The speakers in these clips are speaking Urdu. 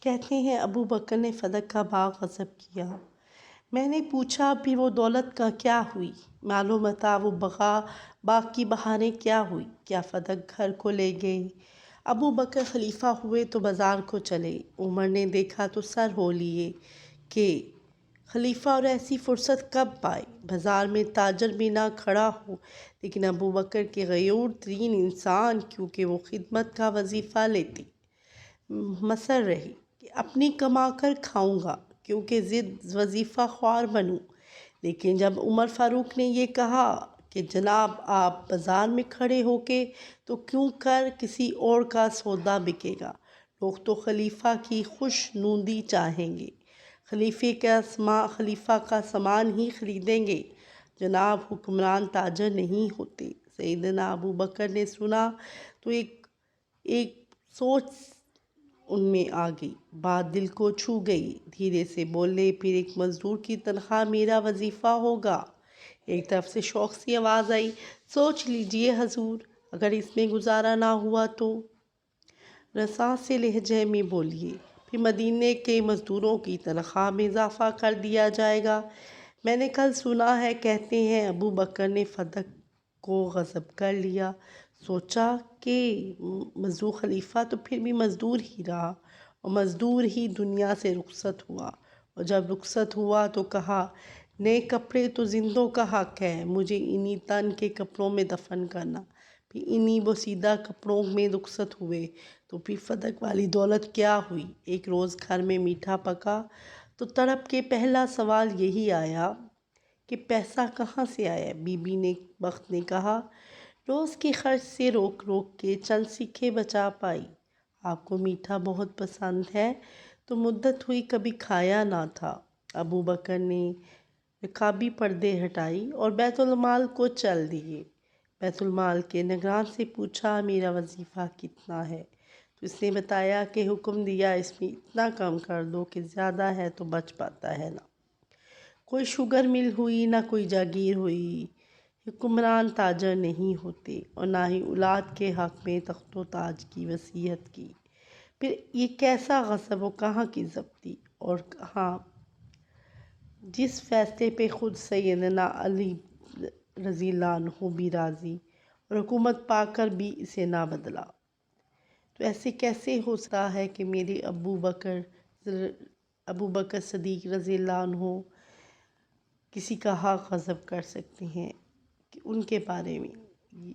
کہتے ہیں ابو بکر نے فدق کا باغ غصب کیا۔ میں نے پوچھا پھر وہ دولت کا کیا ہوئی؟ مال و متاع وہ باغ کی بہاریں کیا ہوئی؟ کیا فدق گھر کو لے گئی؟ ابو بکر خلیفہ ہوئے تو بازار کو چلے۔ عمر نے دیکھا تو سر ہو لیے کہ خلیفہ اور ایسی فرصت کب پائے؟ بازار میں تاجر بھی نہ کھڑا ہو، لیکن ابو بکر کے غیور ترین انسان، کیونکہ وہ خدمت کا وظیفہ لیتے، مصر رہے کہ اپنی کما کر کھاؤں گا، کیونکہ ضد وظیفہ خوار بنوں۔ لیکن جب عمر فاروق نے یہ کہا کہ جناب آپ بازار میں کھڑے ہو کے تو کیوں کر کسی اور کا سودا بکے گا؟ لوگ تو خلیفہ کی خوش نودی چاہیں گے، خلیفہ کا سامان ہی خریدیں گے، جناب حکمران تاجر نہیں ہوتے۔ سیدنا ابو بکر نے سنا تو ایک سوچ ان میں آ گئی، بات دل کو چھو گئی۔ دھیرے سے بولے، پھر ایک مزدور کی تنخواہ میرا وظیفہ ہوگا۔ ایک طرف سے شوق سی آواز آئی، سوچ لیجئے حضور، اگر اس میں گزارا نہ ہوا تو رساں سے لہجے میں بولیے، پھر مدینے کے مزدوروں کی تنخواہ میں اضافہ کر دیا جائے گا۔ میں نے کل سنا ہے، کہتے ہیں ابو بکر نے فدق کو غصب کر لیا۔ سوچا کہ مزدور خلیفہ تو پھر بھی مزدور ہی رہا، اور مزدور ہی دنیا سے رخصت ہوا، اور جب رخصت ہوا تو کہا نئے کپڑے تو زندوں کا حق ہے، مجھے انہی تن کے کپڑوں میں دفن کرنا۔ پھر انہی بوسیدہ کپڑوں میں رخصت ہوئے تو پھر فدق والی دولت کیا ہوئی؟ ایک روز گھر میں میٹھا پکا تو تڑپ کے پہلا سوال یہی آیا کہ پیسہ کہاں سے آیا؟ بی بی نے بخت نے کہا، روز کے خرچ سے روک روک کے چند سکے بچا پائی۔ آپ کو میٹھا بہت پسند ہے تو مدت ہوئی کبھی کھایا نہ تھا۔ ابو بکر نے رکابی پردے ہٹائی اور بیت المال کو چل دیے۔ بیت المال کے نگران سے پوچھا، میرا وظیفہ کتنا ہے؟ تو اس نے بتایا کہ حکم دیا اس میں اتنا کم کر دو کہ زیادہ ہے تو بچ پاتا ہے نہ۔ کوئی شوگر مل ہوئی نہ کوئی جاگیر ہوئی، حکمران تاجر نہیں ہوتے، اور نہ ہی اولاد کے حق میں تخت و تاج کی وصیت کی۔ پھر یہ کیسا غصب و کہاں کی ضبطی، اور کہاں جس فیصلے پہ خود سیدنا علی رضی اللہ عنہ بھی راضی، اور حکومت پا کر بھی اسے نہ بدلا۔ تو ایسے کیسے ہو سکتا ہے کہ میرے ابو بکر صدیق رضی اللہ عنہ کسی کا حق غصب کر سکتے ہیں؟ کہ ان کے بارے میں،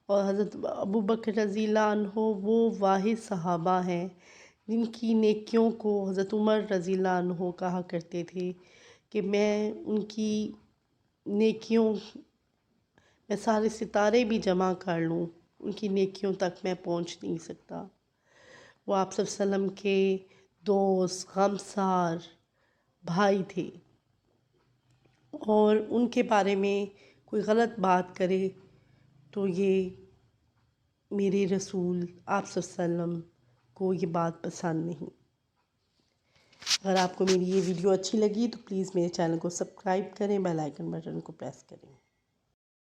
اور حضرت ابو بکر رضی اللہ عنہ وہ واحد صحابہ ہیں جن کی نیکیوں کو حضرت عمر رضی اللہ عنہ کہا کرتے تھے کہ میں ان کی نیکیوں میں سارے ستارے بھی جمع کر لوں، ان کی نیکیوں تک میں پہنچ نہیں سکتا۔ وہ آپ صلی اللہ علیہ وسلم کے دوست، غمسار بھائی تھے، اور ان کے بارے میں کوئی غلط بات کرے تو یہ میرے رسول آپ صلی اللہ علیہ وسلم کو یہ بات پسند نہیں۔ اگر آپ کو میری یہ ویڈیو اچھی لگی تو پلیز میرے چینل کو سبسکرائب کریں، بیل آئیکن بٹن کو پریس کریں۔